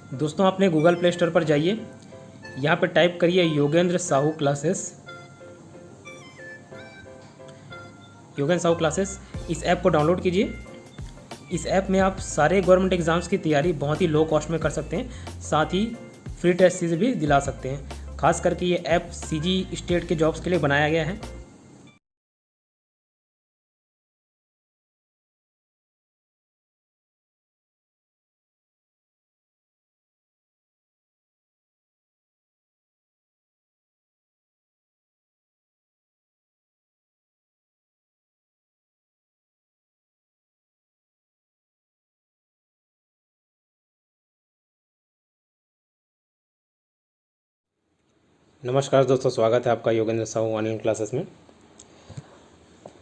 दोस्तों अपने Google play store पर जाइए, यहाँ पर टाइप करिए योगेंद्र साहू क्लासेस। योगेंद्र साहू क्लासेस, इस ऐप को डाउनलोड कीजिए। इस ऐप में आप सारे गवर्नमेंट एग्ज़ाम्स की तैयारी बहुत ही लो कॉस्ट में कर सकते हैं, साथ ही फ्री टेस्ट सीरीज भी दिला सकते हैं। खास करके ये ऐप सीजी स्टेट के जॉब्स के लिए बनाया गया है। नमस्कार दोस्तों, स्वागत है आपका योगेंद्र साहू ऑनलाइन क्लासेस में।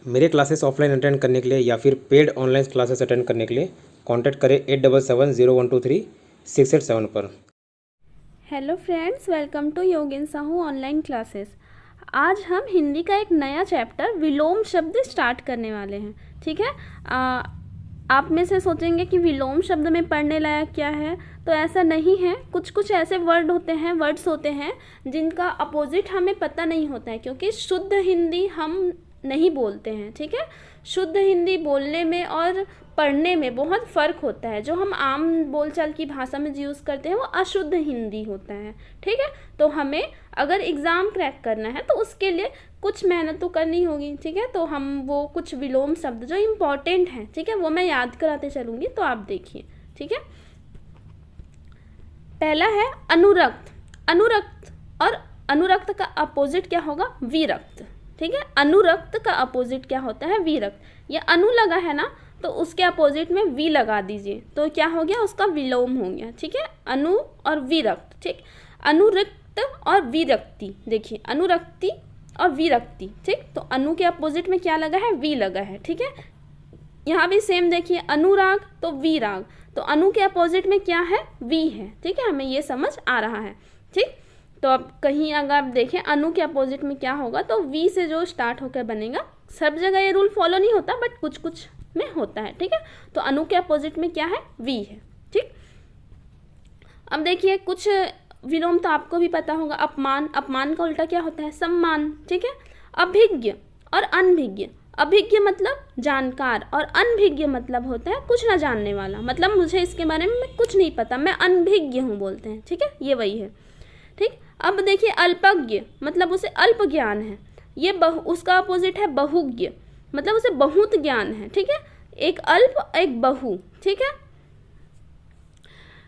मेरे क्लासेस ऑफलाइन अटेंड करने के लिए या फिर पेड ऑनलाइन क्लासेस अटेंड करने के लिए कांटेक्ट करें 8770123687 पर। Hello friends, welcome to Yogendra Sahu online classes. आज हम हिंदी का एक नया चैप्टर विलोम शब्द स्टार्ट करने वाले हैं। ठीक है, आप में से सोचेंगे कि विलोम शब्द में पढ़ने लायक क्या है, तो ऐसा नहीं है। कुछ कुछ ऐसे वर्ड्स होते हैं जिनका अपोजिट हमें पता नहीं होता है, क्योंकि शुद्ध हिंदी हम नहीं बोलते हैं। ठीक है, शुद्ध हिंदी बोलने में और पढ़ने में बहुत फ़र्क होता है। जो हम आम बोलचाल की भाषा में यूज़ करते हैं वो अशुद्ध हिंदी होता है। ठीक है, तो हमें अगर एग्ज़ाम क्रैक करना है तो उसके लिए कुछ मेहनत तो करनी होगी। ठीक है, तो हम वो कुछ विलोम शब्द जो इम्पॉर्टेंट हैं, ठीक है, वो मैं याद कराते चलूँगी, तो आप देखिए। ठीक है, पहला है अनुरक्त। अनुरक्त और अनुरक्त का अपोजिट क्या होगा? विरक्त। ठीक है, अनुरक्त का अपोजिट क्या होता है? विरक्त। ये अनु लगा है ना, तो उसके अपोजिट में वी लगा दीजिए, तो क्या हो गया? उसका विलोम हो गया। ठीक है, अनु और विरक्त। ठीक, अनुरक्त और विरक्ति। देखिए, अनुरक्ति और विरक्ति। ठीक, तो अनु के अपोजिट में क्या लगा है? वी लगा है। ठीक है, यहाँ भी सेम देखिए, अनुराग तो विराग, तो अनु के अपोजिट में क्या है? वी है। ठीक है, हमें ये समझ आ रहा है। ठीक, तो अब कहीं अगर आप देखें अनु के अपोजिट में क्या होगा, तो वी से जो स्टार्ट होकर बनेगा। सब जगह ये रूल फॉलो नहीं होता, बट कुछ कुछ में होता है। ठीक है, तो अनु के अपोजिट में क्या है? वी है। ठीक, अब देखिए कुछ विलोम तो आपको भी पता होगा। अपमान, अपमान का उल्टा क्या होता है? सम्मान। ठीक है, अभिज्ञ और अनभिज्ञ। अभिज्ञ मतलब जानकार और अनभिज्ञ मतलब होता है कुछ ना जानने वाला, मतलब मुझे इसके बारे में कुछ नहीं पता, मैं अनभिज्ञ हूँ बोलते हैं। ठीक है, ये वही है। ठीक, अब देखिए अल्पज्ञ मतलब उसे अल्प ज्ञान है। ये उसका अपोजिट है बहुज्ञ, मतलब उसे बहुत ज्ञान है। ठीक है, एक अल्प एक बहु। ठीक है,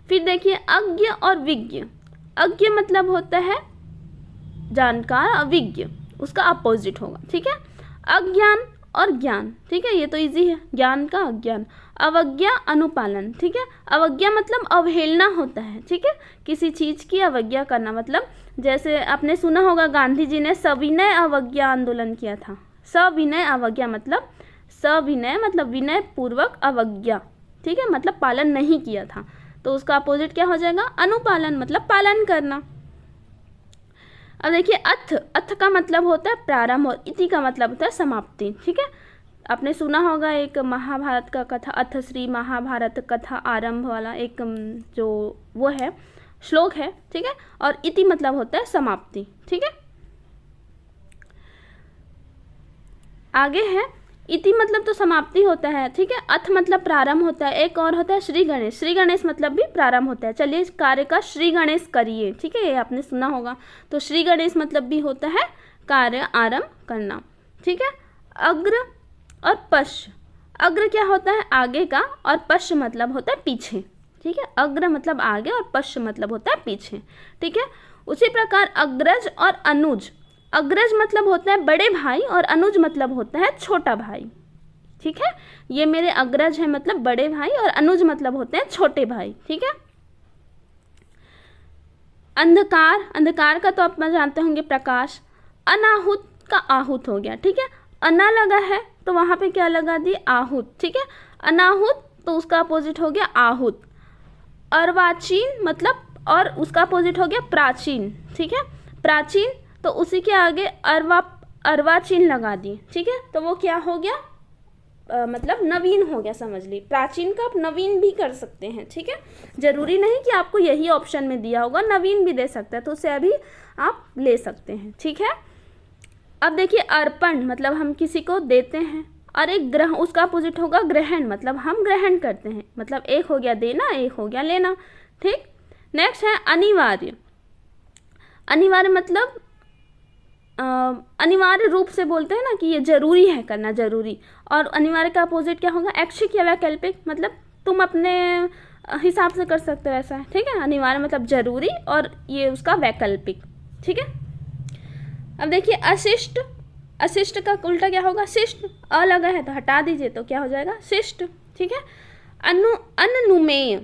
फिर देखिए अज्ञ और विज्ञ। अज्ञ मतलब होता है जानकार, अविज्ञ उसका अपोजिट होगा। ठीक है, अज्ञान और ज्ञान। ठीक है, ये तो इजी है, ज्ञान का अज्ञान। अवज्ञा, अनुपालन। ठीक है, अवज्ञा मतलब अवहेलना होता है। ठीक है, किसी चीज़ की अवज्ञा करना, मतलब जैसे आपने सुना होगा गांधी जी ने सविनय अवज्ञा आंदोलन किया था। सविनय अवज्ञा मतलब, सविनय मतलब विनय पूर्वक अवज्ञा। ठीक है, मतलब पालन नहीं किया था, तो उसका अपोजिट क्या हो जाएगा? अनुपालन मतलब पालन करना। अब देखिए अथ। अथ का मतलब होता है प्रारंभ और इति का मतलब होता है समाप्ति। ठीक है, आपने सुना होगा एक महाभारत का कथा, अथ श्री महाभारत कथा आरंभ वाला एक जो वो है श्लोक है। ठीक है, और इति मतलब होता है समाप्ति। ठीक है, आगे है इति मतलब तो समाप्ति होता है। ठीक है, अथ मतलब प्रारंभ होता है। एक और होता है श्री गणेश। श्री गणेश मतलब भी प्रारंभ होता है। चलिए इस कार्य का श्री गणेश करिए। ठीक है, ये आपने सुना होगा, तो श्री गणेश मतलब भी होता है कार्य आरंभ करना। ठीक है, अग्र और पश्च। अग्र क्या होता है? आगे का, और पश्च मतलब होता है पीछे। ठीक है, अग्र मतलब आगे और पश्च मतलब होता है पीछे। ठीक है, उसी प्रकार अग्रज और अनुज। अग्रज मतलब होता है बड़े भाई और अनुज मतलब होता है छोटा भाई। ठीक है, ये मेरे अग्रज है मतलब बड़े भाई, और अनुज मतलब होते हैं छोटे भाई। ठीक है, अंधकार। अंधकार का तो आप जानते होंगे प्रकाश। अनाहुत का आहूत हो गया। ठीक है, अना लगा है तो वहां पे क्या लगा दी? आहूत। ठीक है, अनाहुत तो उसका अपोजिट हो गया आहूत। अर्वाचीन मतलब, और उसका अपोजिट हो गया प्राचीन। ठीक है, प्राचीन तो उसी के आगे अर्वाचीन लगा दी। ठीक है, तो वो क्या हो गया? मतलब नवीन हो गया, समझ ली। प्राचीन का आप नवीन भी कर सकते हैं, ठीक है। जरूरी नहीं कि आपको यही ऑप्शन में दिया होगा, नवीन भी दे सकता है, तो उसे अभी आप ले सकते हैं, ठीक है। अब देखिए अर्पण मतलब हम किसी को देते हैं, और एक ग्रह उसका अपोजिट होगा ग्रहण, मतलब हम ग्रहण करते हैं। मतलब एक हो गया देना, एक हो गया लेना, ठीक। नेक्स्ट है अनिवार्य। अनिवार्य मतलब अनिवार्य रूप से बोलते हैं ना कि ये जरूरी है करना, जरूरी। और अनिवार्य का अपोजिट क्या होगा, ऐच्छिक या वैकल्पिक, मतलब तुम अपने हिसाब से कर सकते हो, ऐसा है, ठीक है। अनिवार्य मतलब जरूरी, और ये उसका वैकल्पिक, ठीक है। अब देखिए अशिष्ट। अशिष्ट का उल्टा क्या होगा, शिष्ट। अ लगा है तो हटा दीजिए तो क्या हो जाएगा, शिष्ट, ठीक है। अनुमेय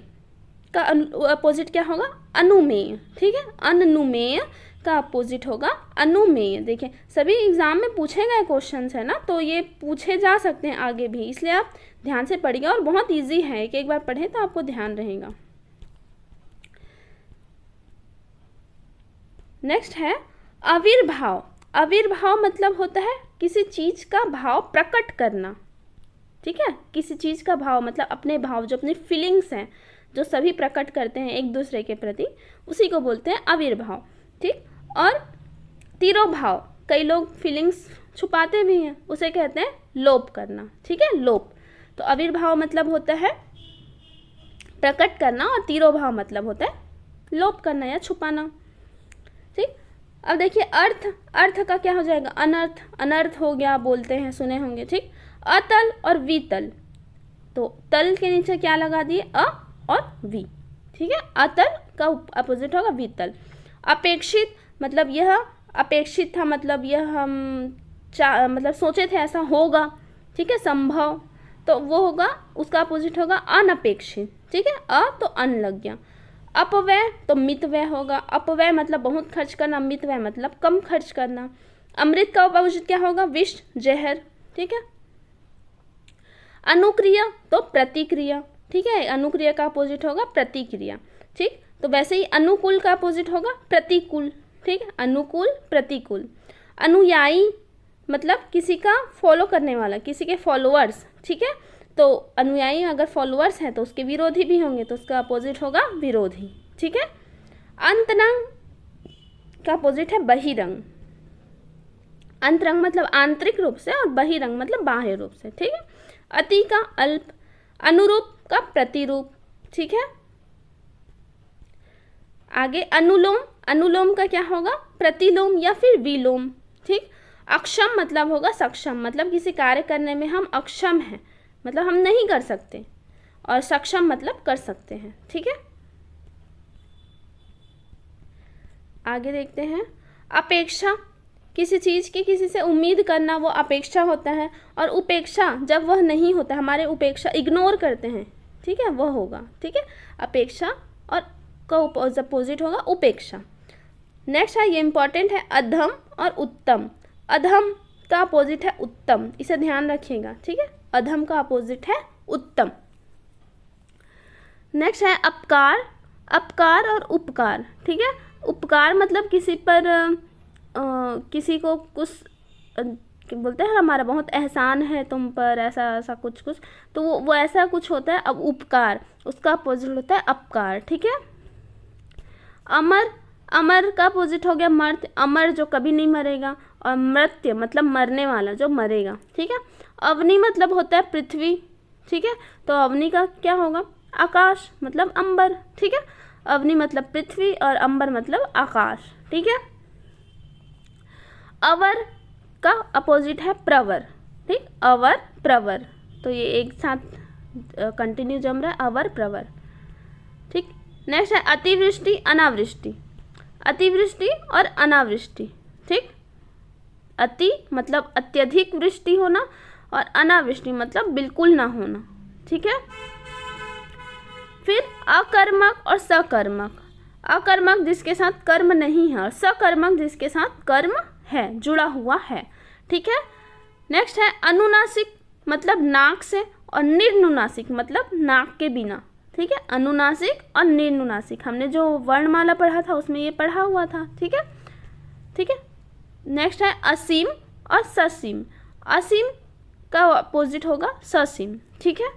का अपोजिट क्या होगा, अनुमेय, ठीक है। अनुमेय का अपोजिट होगा अनुमेय। देखिए सभी एग्जाम में पूछे गए क्वेश्चंस है ना, तो ये पूछे जा सकते हैं आगे भी, इसलिए आप ध्यान से पढ़िए, और बहुत इजी है, एक बार पढ़े तो आपको ध्यान रहेगा। नेक्स्ट है आविर्भाव। आविर्भाव मतलब होता है किसी चीज का भाव प्रकट करना, ठीक है। किसी चीज का भाव मतलब अपने भाव, जो अपनी फीलिंग्स हैं, जो सभी प्रकट करते हैं एक दूसरे के प्रति, उसी को बोलते हैं आविर्भाव, ठीक। और तिरोभाव, कई लोग फीलिंग्स छुपाते भी हैं, उसे कहते हैं लोप करना, ठीक है, लोप। तो आविर्भाव मतलब होता है प्रकट करना, और तिरोभाव मतलब होता है लोप करना या छुपाना, ठीक। अब देखिए अर्थ। अर्थ का क्या हो जाएगा, अनर्थ। अनर्थ हो गया, बोलते हैं, सुने होंगे, ठीक। अतल और वितल, तो तल के नीचे क्या लगा दिए, अ और वी, ठीक है। अतल का अपोजिट होगा वितल। अपेक्षित मतलब यह अपेक्षित था, मतलब यह हम मतलब सोचे थे ऐसा होगा, ठीक है, संभव, तो वो होगा, उसका अपोजिट होगा अनपेक्षित, ठीक है। अ तो अन लग गया। अपव्यय तो मितव्यय होगा। अपव्यय मतलब बहुत खर्च करना, मितव्यय मतलब कम खर्च करना। अमृत का अपोजिट क्या होगा, विष, जहर, ठीक है। अनुक्रिया तो प्रतिक्रिया, ठीक है। अनुक्रिया का अपोजिट होगा प्रतिक्रिया, ठीक। तो वैसे ही अनुकूल का अपोजिट होगा प्रतिकूल, ठीक है। अनुकूल, प्रतिकूल। अनुयायी मतलब किसी का फॉलो करने वाला, किसी के फॉलोअर्स, ठीक है। तो अनुयायी अगर फॉलोअर्स हैं तो उसके विरोधी भी होंगे, तो उसका अपोजिट होगा विरोधी, ठीक है। अंतरंग का अपोजिट है बहिरंग। अंतरंग मतलब आंतरिक रूप से, और बहिरंग मतलब बाह्य रूप से, ठीक है। अति का अल्प। अनुरूप का प्रतिरूप, ठीक है। आगे अनुलोम। अनुलोम का क्या होगा, प्रतिलोम या फिर विलोम, ठीक। अक्षम मतलब होगा सक्षम, मतलब किसी कार्य करने में हम अक्षम हैं, मतलब हम नहीं कर सकते, और सक्षम मतलब कर सकते हैं, ठीक है। आगे देखते हैं अपेक्षा। किसी चीज़ की किसी से उम्मीद करना, वो अपेक्षा होता है। और उपेक्षा जब वह नहीं होता, हमारे उपेक्षा इग्नोर करते हैं, ठीक है, वह होगा, ठीक है, अपेक्षा। और का अपोजिट होगा उपेक्षा। नेक्स्ट है, ये इंपॉर्टेंट है, अधम और उत्तम। अधम का अपोजिट है उत्तम, इसे ध्यान रखिएगा, ठीक है। अधम का अपोजिट है उत्तम। नेक्स्ट है अपकार। अपकार और उपकार, ठीक है। उपकार मतलब किसी पर किसी को कुछ बोलते हैं, हमारा बहुत एहसान है तुम पर, ऐसा ऐसा कुछ कुछ, तो वो ऐसा कुछ होता है। अब उपकार, उसका अपोजिट होता है अपकार, ठीक है। अमर। अमर का अपोजिट हो गया मर्त्य। अमर जो कभी नहीं मरेगा, और मृत्य मतलब मरने वाला, जो मरेगा, ठीक है। अवनी मतलब होता है पृथ्वी, ठीक है। तो अवनी का क्या होगा, आकाश मतलब अंबर, ठीक है। अवनी मतलब पृथ्वी, और अंबर मतलब आकाश, ठीक है। अवर का अपोजिट है प्रवर, ठीक। अवर, प्रवर, तो ये एक साथ कंटिन्यू जम रहा है, अवर, प्रवर, ठीक। नेक्स्ट है अतिवृष्टि, अनावृष्टि। अतिवृष्टि और अनावृष्टि, ठीक। अति मतलब अत्यधिक वृष्टि होना, और अनावृष्टि मतलब बिल्कुल ना होना, ठीक है। फिर अकर्मक और सकर्मक। अकर्मक जिसके साथ कर्म नहीं है, और सकर्मक जिसके साथ कर्म है, जुड़ा हुआ है, ठीक है। नेक्स्ट है अनुनासिक मतलब नाक से, और निर्नुनासिक मतलब नाक के बिना, ठीक है। अनुनासिक और निर्नुनासिक, हमने जो वर्णमाला पढ़ा था उसमें ये पढ़ा हुआ था, ठीक है, ठीक है। नेक्स्ट है असीम और ससीम। असीम का अपोजिट होगा ससीम। ठीक है,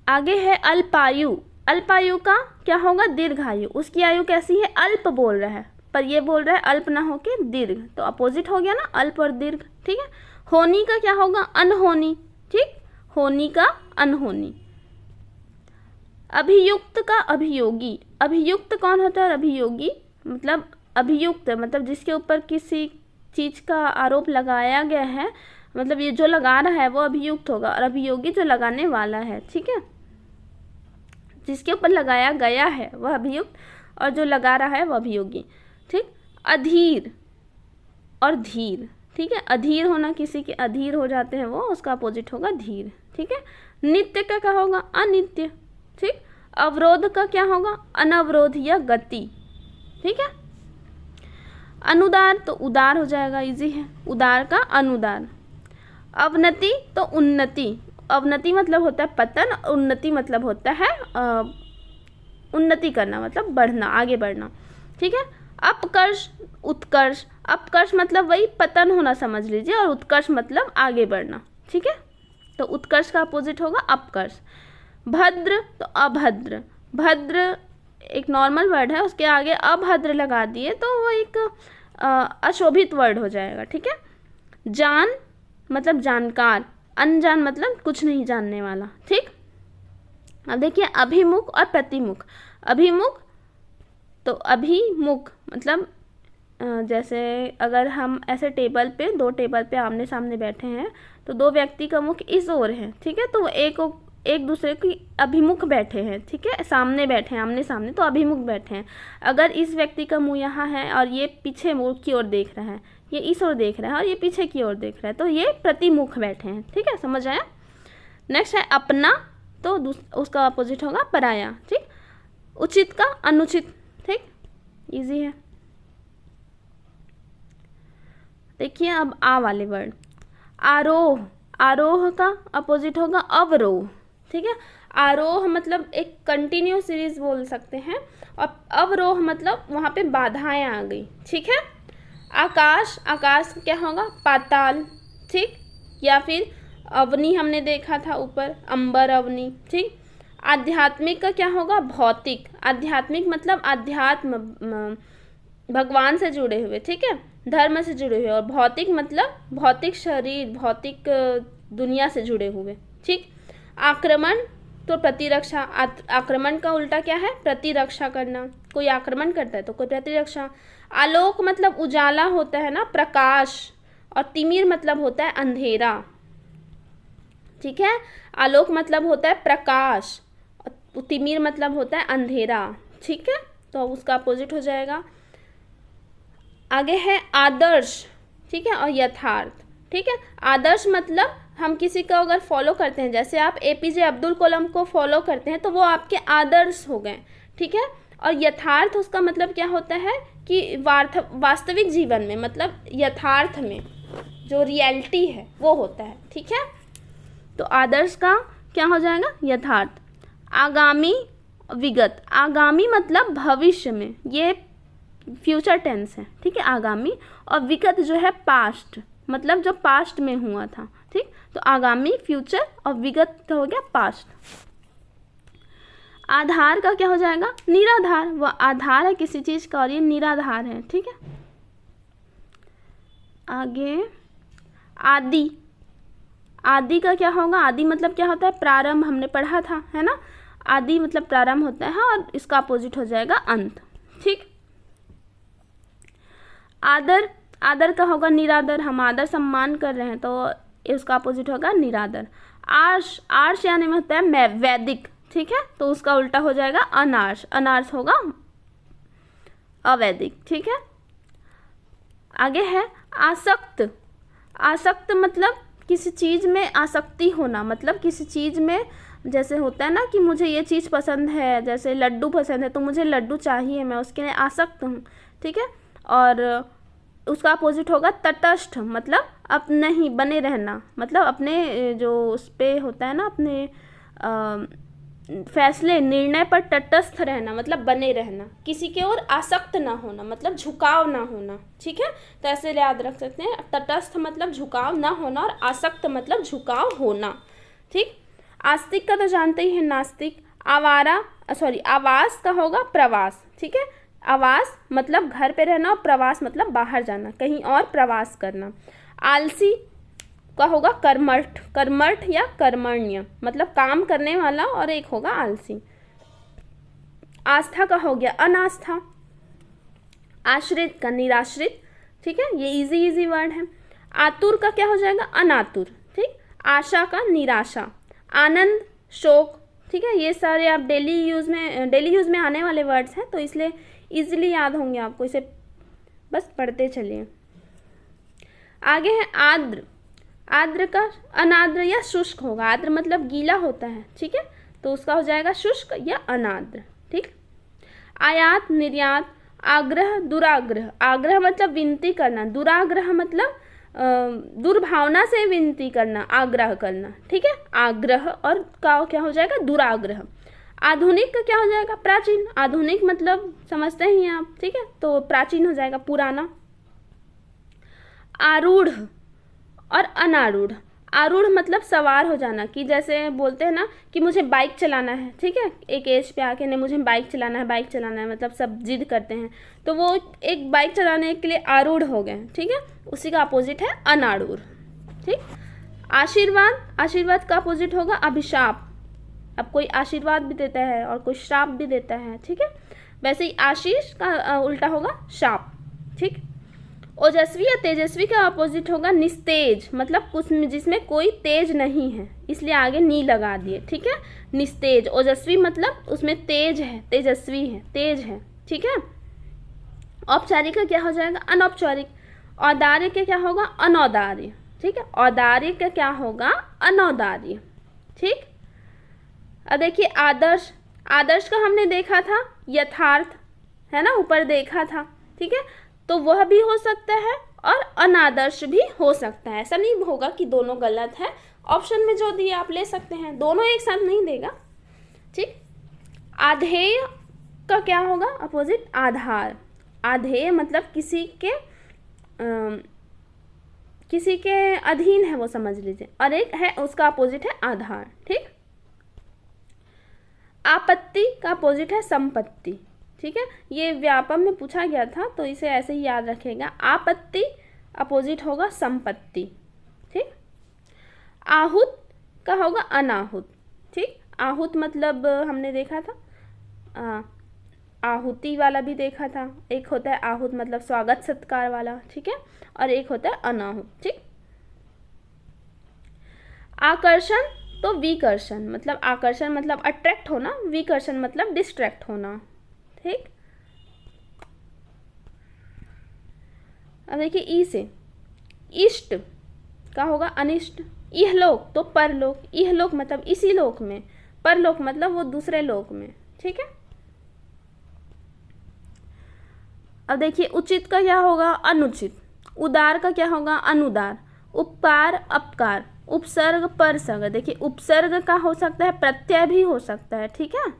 आगे है अल्पायु। अल्पायु का क्या होगा? दीर्घायु। उसकी आयु कैसी है? अल्प बोल रहा है, पर ये बोल रहा है अल्प ना होके दीर्घ, तो अपोजिट हो गया ना, अल्प और दीर्घ। ठीक है, होनी का क्या होगा? अनहोनी। ठीक, होनी का अनहोनी। अभियुक्त का अभियोगी। अभियुक्त कौन होता है? अभियोगी मतलब अभियुक्त मतलब जिसके ऊपर किसी चीज का आरोप लगाया गया है, मतलब ये जो लगा रहा है वो अभियुक्त होगा, और अभियोगी जो लगाने वाला है। ठीक है, जिसके ऊपर लगाया गया है वह अभियुक्त, और जो लगा रहा है वह अभियोगी। ठीक, अधीर और धीर। ठीक है, अधीर होना, किसी के अधीर हो जाते हैं वो, उसका अपोजिट होगा धीर। ठीक है, नित्य का क्या होगा? अनित्य। ठीक, अवरोध का क्या होगा? अनवरोध या गति। ठीक है, अनुदार तो उदार हो जाएगा, इजी है, उदार का अनुदार। अवनति तो उन्नति। अवनति मतलब होता है पतन, उन्नति मतलब होता है उन्नति करना, मतलब बढ़ना, आगे बढ़ना। ठीक है, अपकर्ष उत्कर्ष। अपकर्ष मतलब वही पतन होना समझ लीजिए, और उत्कर्ष मतलब आगे बढ़ना। ठीक है, तो उत्कर्ष का अपोजिट होगा अपकर्ष। भद्र तो अभद्र। भद्र एक नॉर्मल वर्ड है, उसके आगे अभद्र लगा दिए तो वो एक अशोभित वर्ड हो जाएगा। ठीक है, जान मतलब जानकार, अनजान मतलब कुछ नहीं जानने वाला। ठीक, अब देखिए अभिमुख और प्रतिमुख। अभिमुख तो अभिमुख मतलब जैसे अगर हम ऐसे टेबल पे, दो टेबल पे आमने सामने बैठे हैं, तो दो व्यक्ति का मुख इस ओर है। ठीक है, तो वो एक दूसरे की अभिमुख बैठे हैं। ठीक है, सामने बैठे हैं, आमने सामने, तो अभिमुख बैठे हैं। अगर इस व्यक्ति का मुंह यहाँ है और ये पीछे मुंह की ओर देख रहा है, ये इस ओर देख रहा है और ये पीछे की ओर देख रहा है, तो ये प्रतिमुख बैठे हैं। ठीक है, समझ आया। नेक्स्ट है अपना, तो उसका अपोजिट होगा पराया। ठीक, उचित का अनुचित। ठीक, इजी है। देखिए अब आ वाले वर्ड, आरोह। आरोह का अपोजिट होगा अवरोह। ठीक है, आरोह मतलब एक कंटिन्यू सीरीज बोल सकते हैं, और अवरोह मतलब वहाँ पे बाधाएं आ गई। ठीक है, आकाश। आकाश क्या होगा? पाताल। ठीक, या फिर अवनी हमने देखा था ऊपर, अंबर अवनी। ठीक, आध्यात्मिक का क्या होगा? भौतिक। आध्यात्मिक मतलब आध्यात्म, भगवान से जुड़े हुए। ठीक है, धर्म से जुड़े हुए, और भौतिक मतलब भौतिक शरीर, भौतिक दुनिया से जुड़े हुए। ठीक, आक्रमण तो प्रतिरक्षा। आक्रमण का उल्टा क्या है? प्रतिरक्षा करना। कोई आक्रमण करता है तो कोई प्रतिरक्षा। आलोक मतलब उजाला होता है ना, प्रकाश, और तिमिर मतलब होता है अंधेरा। ठीक है, आलोक मतलब होता है प्रकाश, और तिमिर मतलब होता है अंधेरा। ठीक है, तो उसका अपोजिट हो जाएगा। आगे है आदर्श। ठीक है, और यथार्थ। ठीक है, आदर्श मतलब हम किसी को अगर फॉलो करते हैं, जैसे आप एपीजे अब्दुल कलाम को फॉलो करते हैं, तो वो आपके आदर्श हो गए। ठीक है, और यथार्थ उसका मतलब क्या होता है कि वास्तविक जीवन में, मतलब यथार्थ में जो रियलिटी है वो होता है। ठीक है, तो आदर्श का क्या हो जाएगा? यथार्थ। आगामी विगत। आगामी मतलब भविष्य में, ये फ्यूचर टेंस है। ठीक है, आगामी, और विगत जो है पास्ट, मतलब जो पास्ट में हुआ था। ठीक, तो आगामी फ्यूचर, और विगत हो गया पास्ट। आधार का क्या हो जाएगा? निराधार। वह आधार है किसी चीज का, और ये निराधार है। ठीक है, आगे आदि। आदि का क्या होगा? आदि मतलब क्या होता है? प्रारंभ, हमने पढ़ा था, है ना। आदि मतलब प्रारंभ होता है, और इसका अपोजिट हो जाएगा अंत। ठीक, आदर। आदर का होगा निरादर। हम आदर सम्मान कर रहे हैं तो उसका अपोजिट होगा निरादर। आर्ष। आर्ष यानी में होता है वैदिक। ठीक है, तो उसका उल्टा हो जाएगा अनार्ष। अनार्ष होगा अवैदिक। ठीक है, आगे है आसक्त। आसक्त मतलब किसी चीज में आसक्ति होना, मतलब किसी चीज में, जैसे होता है ना कि मुझे ये चीज़ पसंद है, जैसे लड्डू पसंद है तो मुझे लड्डू चाहिए, मैं उसके लिए आसक्त हूँ। ठीक है, और उसका अपोजिट होगा तटस्थ, मतलब अपने ही बने रहना, मतलब अपने जो उस पर होता है ना, अपने फैसले निर्णय पर तटस्थ रहना मतलब बने रहना, किसी के ओर आसक्त ना होना मतलब झुकाव ना होना, ठीक है। तो ऐसे याद रख सकते हैं, तटस्थ मतलब झुकाव ना होना और आसक्त मतलब झुकाव होना, ठीक। आस्तिक का तो जानते ही है, नास्तिक। आवास का होगा प्रवास, ठीक है। आवास मतलब घर पे रहना और प्रवास मतलब बाहर जाना, कहीं और प्रवास करना। आलसी का होगा कर्मठ, कर्मठ या कर्मण्य मतलब काम करने वाला, और एक होगा आलसी। आस्था का हो गया अनास्था। आश्रित का निराश्रित, ठीक है, ये इजी वर्ड है। आतुर का क्या हो जाएगा अनातुर, ठीक। आशा का निराशा। आनंद शोक, ठीक है, ये सारे आप डेली यूज़ में आने वाले वर्ड्स हैं, तो इसलिए इजीली याद होंगे आपको, इसे बस पढ़ते चलिए। आगे है आर्द्र। आर्द्र का अनार्द्र या शुष्क होगा। आर्द्र मतलब गीला होता है, ठीक है, तो उसका हो जाएगा शुष्क या अनार्द्र, ठीक। आयात निर्यात। आग्रह दुराग्रह। आग्रह मतलब विनती करना, दुराग्रह मतलब दुर्भावना से विनती करना, आग्रह करना, ठीक है। आग्रह और का क्या हो जाएगा दुराग्रह। आधुनिक का क्या हो जाएगा प्राचीन। आधुनिक मतलब समझते ही हैं आप, ठीक है, तो प्राचीन हो जाएगा पुराना। आरूढ़ और अनारूढ़। आरूढ़ मतलब सवार हो जाना, कि जैसे बोलते हैं ना कि मुझे बाइक चलाना है, ठीक है, एक एज पे आके नहीं मुझे बाइक चलाना है मतलब सब जिद करते हैं, तो वो एक बाइक चलाने के लिए आरूढ़ हो गए, ठीक है। उसी का अपोजिट है अनारूढ़, ठीक। आशीर्वाद। आशीर्वाद का अपोजिट होगा अभिशाप। अब कोई आशीर्वाद भी देता है और कोई श्राप भी देता है, ठीक है। वैसे ही आशीष का उल्टा होगा शाप, ठीक। ओजस्वी या तेजस्वी का अपोजिट होगा निस्तेज, मतलब कुछ जिसमें कोई तेज नहीं है, इसलिए आगे नी लगा दिए, ठीक है। निस्तेज। ओजस्वी मतलब उसमें तेज है, तेजस्वी है, तेज है, ठीक है। औपचारिक का क्या हो जाएगा अनौपचारिक। औदार्य का क्या होगा अनौदार्य, ठीक है। औदार्य का क्या होगा अनौदार्य, ठीक। अब देखिए आदर्श। आदर्श का हमने देखा था यथार्थ, है ना, ऊपर देखा था, ठीक है, तो वह भी हो सकता है और अनादर्श भी हो सकता है। ऐसा नहीं होगा कि दोनों गलत है, ऑप्शन में जो दिए आप ले सकते हैं, दोनों एक साथ नहीं देगा, ठीक। आधेय का क्या होगा अपोजिट आधार। आधेय मतलब किसी के अधीन है वो समझ लीजिए, और एक है उसका अपोजिट है आधार, ठीक। आपत्ति का अपोजिट है संपत्ति, ठीक है, ये व्यापम में पूछा गया था तो इसे ऐसे ही याद रखेगा। आपत्ति अपोजिट होगा संपत्ति, ठीक। आहूत का होगा अनाहुत, ठीक। आहूत मतलब हमने देखा था आहुति वाला भी देखा था, एक होता है आहूत मतलब स्वागत सत्कार वाला, ठीक है, और एक होता है अनाहुत, ठीक। आकर्षण तो विकर्षण मतलब आकर्षण मतलब अट्रैक्ट होना, विकर्षण मतलब डिस्ट्रैक्ट होना, ठीक। अब देखिए ई से इष्ट का होगा अनिष्ट। इहलोक तो परलोक। इहलोक मतलब इसी लोक में, परलोक मतलब वो दूसरे लोक में, ठीक है। अब देखिए उचित का क्या होगा अनुचित। उदार का क्या होगा अनुदार। उपकार अपकार। उपसर्ग परसर्ग। देखिए उपसर्ग का हो सकता है प्रत्यय भी हो सकता है, ठीक है,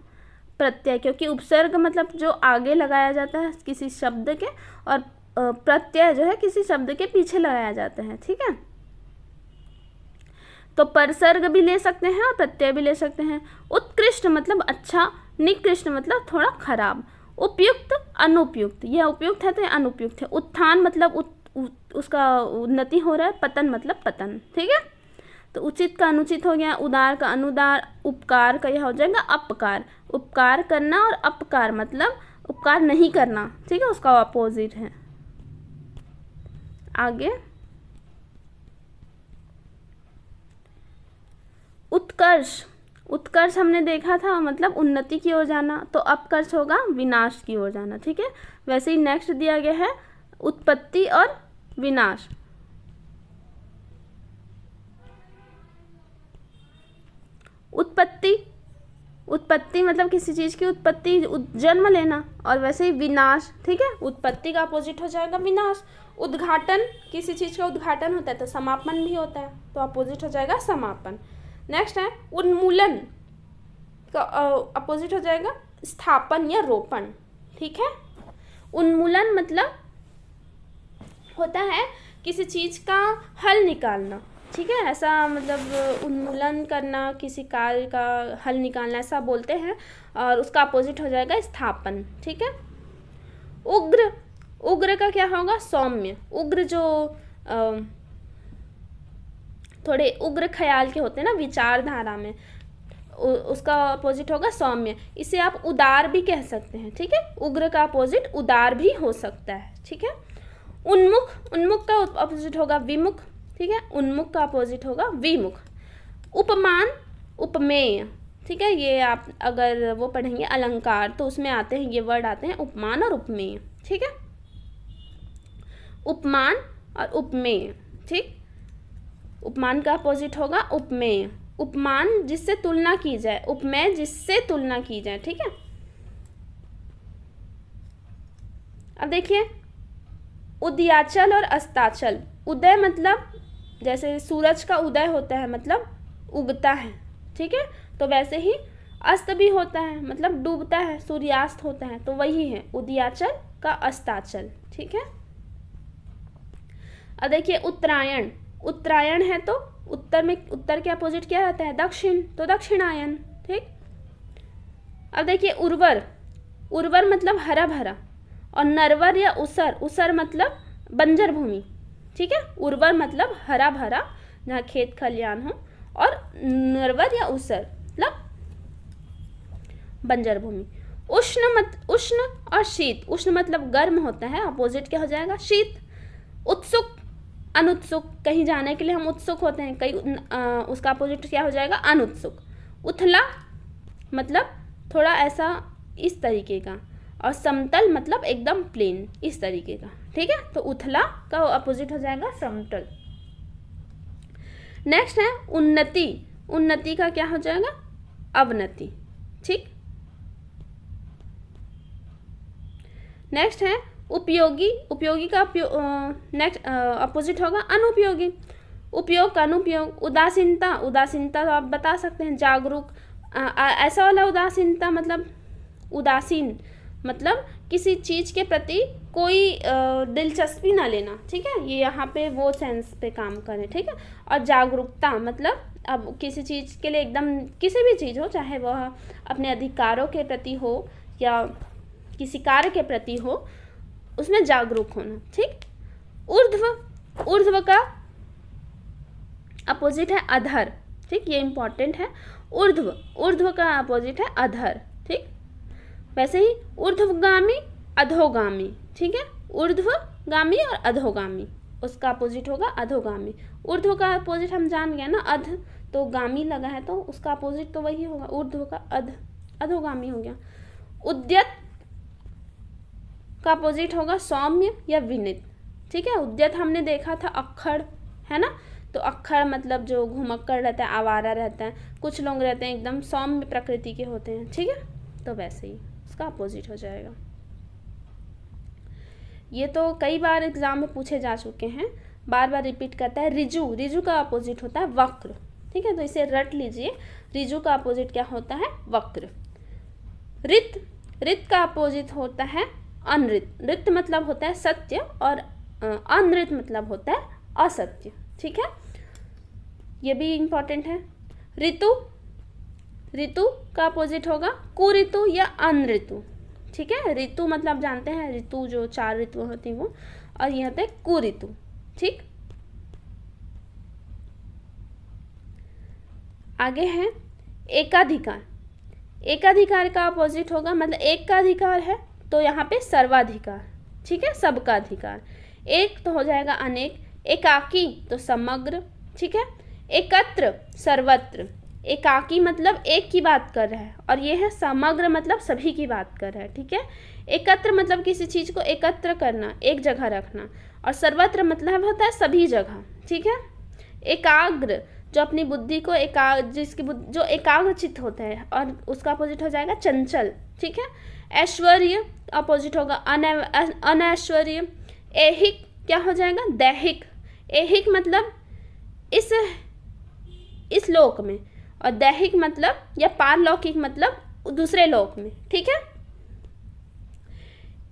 प्रत्यय, क्योंकि उपसर्ग मतलब जो आगे लगाया जाता है किसी शब्द के, और प्रत्यय जो है किसी शब्द के पीछे लगाया जाता है, ठीक है। तो परसर्ग भी ले सकते हैं और प्रत्यय भी ले सकते हैं। उत्कृष्ट मतलब अच्छा, निकृष्ट मतलब थोड़ा खराब। उपयुक्त अनुपयुक्त, यह उपयुक्त है तो यह अनुपयुक्त है। उत्थान मतलब उसका उन्नति हो रहा है, पतन मतलब पतन, ठीक है। तो उचित का अनुचित हो गया, उदार का अनुदार, उपकार का यह हो जाएगा अपकार। उपकार करना और अपकार मतलब उपकार नहीं करना, ठीक है, उसका अपोजिट है। आगे उत्कर्ष। उत्कर्ष हमने देखा था मतलब उन्नति की ओर जाना, तो अपकर्ष होगा विनाश की ओर जाना, ठीक है। वैसे ही नेक्स्ट दिया गया है उत्पत्ति और विनाश। उत्पत्ति, उत्पत्ति मतलब किसी चीज़ की उत्पत्ति जन्म लेना, और वैसे ही विनाश, ठीक है, उत्पत्ति का अपोजिट हो जाएगा विनाश। उद्घाटन, किसी चीज़ का उद्घाटन होता है तो समापन भी होता है, तो अपोजिट हो जाएगा समापन। नेक्स्ट है उन्मूलन, का अपोजिट हो जाएगा स्थापन या रोपण। ठीक है। उन्मूलन मतलब होता है किसी चीज़ का हल निकालना। ठीक है, ऐसा मतलब उन्मूलन करना, किसी कार्य का हल निकालना, ऐसा बोलते हैं। और उसका अपोजिट हो जाएगा स्थापन। ठीक है। उग्र, उग्र का क्या होगा? सौम्य। उग्र जो थोड़े उग्र ख्याल के होते हैं ना विचारधारा में, उसका अपोजिट होगा सौम्य। इसे आप उदार भी कह सकते हैं। ठीक है, उग्र का अपोजिट उदार भी हो सकता है। ठीक है। उन्मुख, उन्मुख का अपोजिट होगा विमुख। ठीक है, उन्मुख का अपोजिट होगा विमुख। उपमान, उपमेय। ठीक है, ये आप अगर वो पढ़ेंगे अलंकार तो उसमें आते हैं, ये वर्ड आते हैं उपमान और उपमेय। ठीक है, उपमान और उपमेय। ठीक, उपमान का अपोजिट होगा उपमेय। उपमान जिससे तुलना की जाए, उपमेय जिससे तुलना की जाए। ठीक है। अब देखिए उदयाचल और अस्ताचल। उदय मतलब जैसे सूरज का उदय होता है मतलब उगता है। ठीक है, तो वैसे ही अस्त भी होता है मतलब डूबता है, सूर्यास्त होता है, तो वही है उदयाचल का अस्ताचल। ठीक है। अब देखिए उत्तरायण, उत्तरायण है तो उत्तर में, उत्तर के अपोजिट क्या रहता है? दक्षिण, तो दक्षिणायन। ठीक। अब देखिए उर्वर, उर्वर मतलब हरा भरा। और नरवर या उसर, उसर मतलब बंजर भूमि। ठीक है, उर्वर मतलब हरा भरा जहाँ खेत खलियान हो, और नरवर या उसर मतलब बंजर भूमि। उष्ण और शीत, उष्ण मतलब गर्म होता है, अपोजिट क्या हो जाएगा? शीत। उत्सुक, अनुत्सुक, कहीं जाने के लिए हम उत्सुक होते हैं, कहीं उसका अपोजिट क्या हो जाएगा? अनुत्सुक। उथला मतलब थोड़ा ऐसा इस तरीके का, और समतल मतलब एकदम प्लेन इस तरीके का। ठीक है, तो उथला का अपोजिट हो जाएगा समतल। नेक्स्ट है उन्नति, उन्नति का क्या हो जाएगा? अवनति। ठीक। नेक्स्ट है उपयोगी, उपयोगी का नेक्स्ट अपोजिट होगा अनुपयोगी। उपयोग का अनुपयोग। उदासीनता, उदासीनता तो आप बता सकते हैं जागरूक, ऐसा वाला उदासीनता मतलब उदासीन मतलब किसी चीज़ के प्रति कोई दिलचस्पी ना लेना। ठीक है, ये यहाँ पे वो सेंस पे काम करें। ठीक है। और जागरूकता मतलब अब किसी चीज़ के लिए एकदम, किसी भी चीज़ हो, चाहे वह अपने अधिकारों के प्रति हो या किसी कार्य के प्रति हो, उसमें जागरूक होना। ठीक। ऊर्ध्व, ऊर्ध्व का अपोजिट है अधर। ठीक, ये इंपॉर्टेंट है। ऊर्ध्व, ऊर्ध्व का अपोजिट है अधर। ठीक। वैसे ही ऊर्ध्वगामी, अधोगामी। ठीक है, ऊर्ध्वगामी और अधोगामी, उसका अपोजिट होगा अधोगामी। ऊर्ध्व का अपोजिट हम जान गए ना, अध, तो गामी लगा है तो उसका अपोजिट तो वही होगा, ऊर्ध्व का अध, अधोगामी हो गया। उद्यत का अपोजिट होगा सौम्य या विनित। ठीक है, उद्यत हमने देखा था अक्खड़, है ना, तो अक्खड़ मतलब जो घुमक्कड़ रहता है, आवारा रहता है। कुछ लोग रहते हैं एकदम सौम्य प्रकृति के होते हैं। ठीक है, तो वैसे ही उसका अपोजिट हो जाएगा। ये तो कई बार एग्जाम में पूछे जा चुके हैं, बार बार रिपीट करता है। रिजु, रिजु का अपोजिट होता है वक्र। ठीक है, तो इसे रट लीजिए। रिजु का अपोजिट क्या होता है? वक्र। रित, रित का अपोजिट होता है अनृत। रित मतलब होता है सत्य और अनृत मतलब होता है असत्य। ठीक है, ये भी इंपॉर्टेंट है। ऋतु, ऋतु का अपोजिट होगा कुऋतु या अनऋतु। ठीक है, ऋतु मतलब जानते हैं ऋतु जो 4 ऋतु होती वो, और ये होते हैं कुऋतु। ठीक, आगे है एकाधिकार। एकाधिकार का अपोजिट होगा, मतलब एक का अधिकार है तो यहाँ पे सर्वाधिकार। ठीक है, सबका अधिकार। एक तो हो जाएगा अनेक, एकाकी तो समग्र। ठीक है, एकत्र सर्वत्र। एकाकी मतलब एक की बात कर रहा है, और ये है समग्र मतलब सभी की बात कर रहा है। ठीक है, एकत्र मतलब किसी चीज़ को एकत्र करना, एक जगह रखना, और सर्वत्र मतलब होता है सभी जगह। ठीक है, एकाग्र जो अपनी बुद्धि को जिसकी जो एकाग्रचित होता है, और उसका अपोजिट हो जाएगा चंचल। ठीक है, ऐश्वर्य अपोजिट होगा अनैश्वर्य। ऐहिक क्या हो जाएगा? दैहिक। ऐहिक मतलब इस लोक में, और दैहिक मतलब या पारलौकिक मतलब दूसरे लोक में, ठीक है।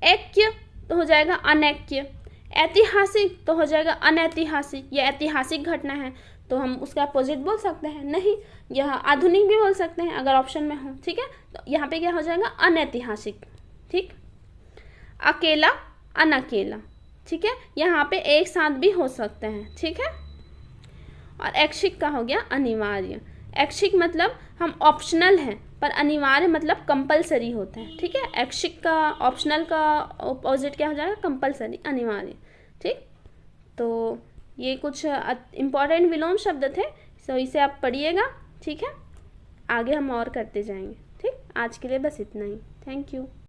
ऐक्य तो हो जाएगा अनैक्य, ऐतिहासिक तो हो जाएगा अनैतिहासिक। यह ऐतिहासिक घटना है तो हम उसका अपोजिट बोल सकते हैं, नहीं यह आधुनिक भी बोल सकते हैं अगर ऑप्शन में हो, ठीक है। तो यहाँ पे क्या हो जाएगा अनैतिहासिक, ठीक। अकेला अनअकेला, ठीक है, यहाँ पे एक साथ भी हो सकते हैं, ठीक है। और ऐच्छिक का हो गया अनिवार्य। ऐच्छिक मतलब हम ऑप्शनल हैं, पर अनिवार्य मतलब कंपलसरी होता है, ठीक है। ऐच्छिक का ऑप्शनल का ऑपोजिट क्या हो जाएगा कंपलसरी, अनिवार्य, ठीक। तो ये कुछ इम्पॉर्टेंट विलोम शब्द थे, सो इसे आप पढ़िएगा, ठीक है। आगे हम और करते जाएंगे, ठीक। आज के लिए बस इतना ही, थैंक यू।